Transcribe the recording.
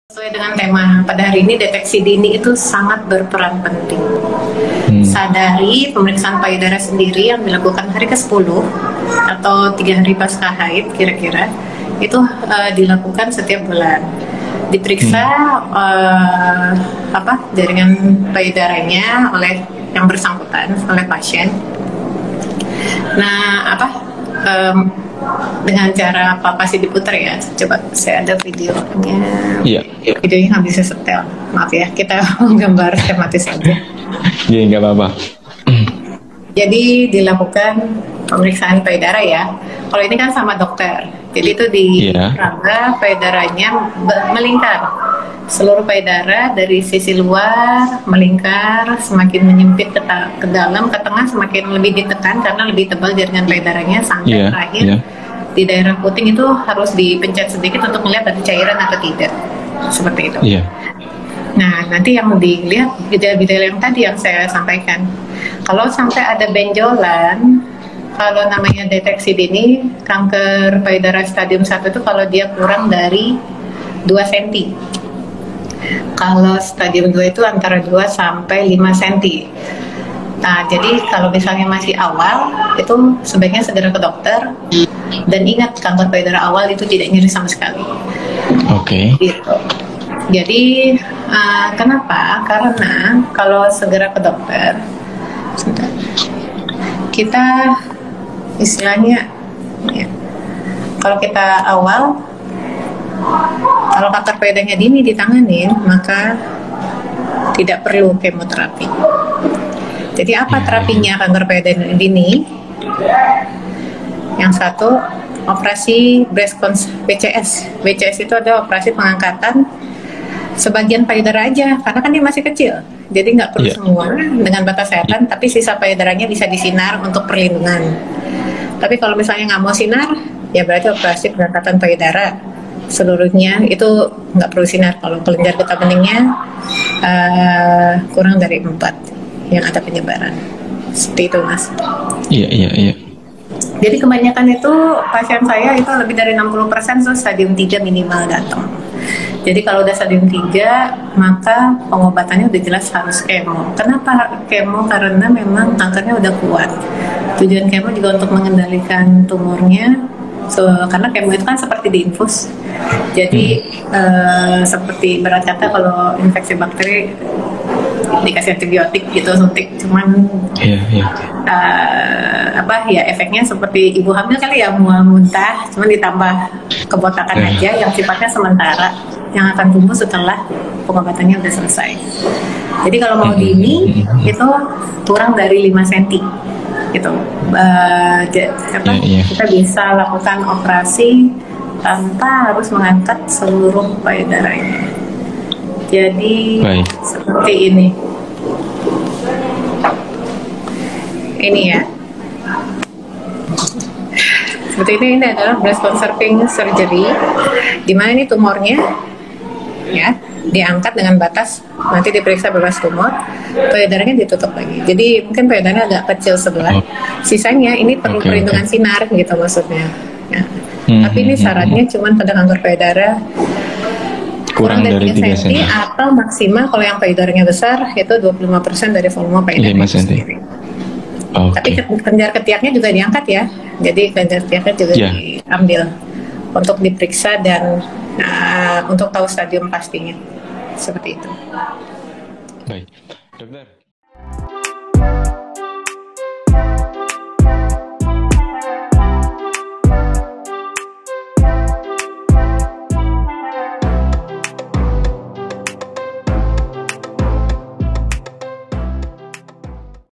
Sesuai dengan tema pada hari ini, deteksi dini itu sangat berperan penting. Sadari pemeriksaan payudara sendiri yang dilakukan hari ke-10 atau 3 hari pasca haid kira-kira, itu dilakukan setiap bulan. Diperiksa jaringan payudaranya oleh yang bersangkutan, oleh pasien. Nah, dengan cara apa sih diputar ya? Coba saya ada videonya. Iya. Videonya nggak bisa setel. Maaf ya, kita gambar skematis aja. Iya, nggak apa-apa. Jadi dilakukan pemeriksaan payudara ya. Kalau ini kan sama dokter. Jadi itu di raba payudaranya melingkar. Seluruh payudara dari sisi luar melingkar, semakin menyempit ke dalam, ke tengah semakin lebih ditekan karena lebih tebal jaringan payudaranya sampai terakhir di daerah puting itu harus dipencet sedikit untuk melihat ada cairan atau tidak. Seperti itu. Nah, nanti yang dilihat gejala-gejala yang tadi yang saya sampaikan. Kalau sampai ada benjolan, kalau namanya deteksi dini, kanker payudara stadium 1 itu kalau dia kurang dari 2 cm. Kalau stadium 2 itu antara 2 sampai 5 cm. Nah, jadi kalau misalnya masih awal, itu sebaiknya segera ke dokter. Dan ingat, kanker payudara awal itu tidak nyeri sama sekali. Gitu. Jadi, kenapa? Karena kalau segera ke dokter, kita istilahnya, ya, kalau kita awal, kalau kanker payudaranya dini ditanganin, maka tidak perlu kemoterapi. Jadi apa terapinya kanker payudara dini? Yang satu, operasi breast BCS. BCS itu adalah operasi pengangkatan sebagian payudara aja, karena kan dia masih kecil. Jadi nggak perlu semua dengan batas setan, tapi sisa payudaranya bisa disinar untuk perlindungan. Tapi kalau misalnya nggak mau sinar, ya berarti operasi pengangkatan payudara seluruhnya itu nggak perlu sinar. Kalau kelenjar getah beningnya kurang dari 4 yang ada penyebaran. Seperti itu, Mas. Iya. Jadi kebanyakan itu pasien saya itu lebih dari 60% tuh stadium 3 minimal datang. Jadi kalau udah stadium 3, maka pengobatannya udah jelas harus kemo. Kenapa kemo? Karena memang kankernya udah kuat. Tujuan kemo juga untuk mengendalikan tumornya. Karena kemo itu kan seperti diinfus. Jadi seperti berat kata kalau infeksi bakteri dikasih antibiotik gitu, suntik, cuman efeknya seperti ibu hamil kali ya, mual muntah, cuman ditambah kebotakan aja yang sifatnya sementara, yang akan tumbuh setelah pengobatannya udah selesai. Jadi kalau mau dini itu kurang dari 5 cm gitu. Kita bisa lakukan operasi tanpa harus mengangkat seluruh payudaranya. Jadi seperti ini. Ini ya. Seperti ini adalah breast conserving surgery, di mana ini tumornya ya diangkat dengan batas, nanti diperiksa bebas tumor, payudaranya ditutup lagi. Jadi mungkin payudaranya agak kecil sebelah. Sisanya ini perlu perlindungan sinar gitu maksudnya. Ya. Tapi ini syaratnya cuma pada kanker payudara kurang dari 3 cm atau maksimal kalau yang payudaranya besar itu 25% dari volume payudara sendiri. Tapi kelenjar ketiaknya juga diangkat ya. Jadi kelenjar ketiaknya juga diambil untuk diperiksa dan untuk tahu stadium pastinya. Seperti itu. Baik, dokter.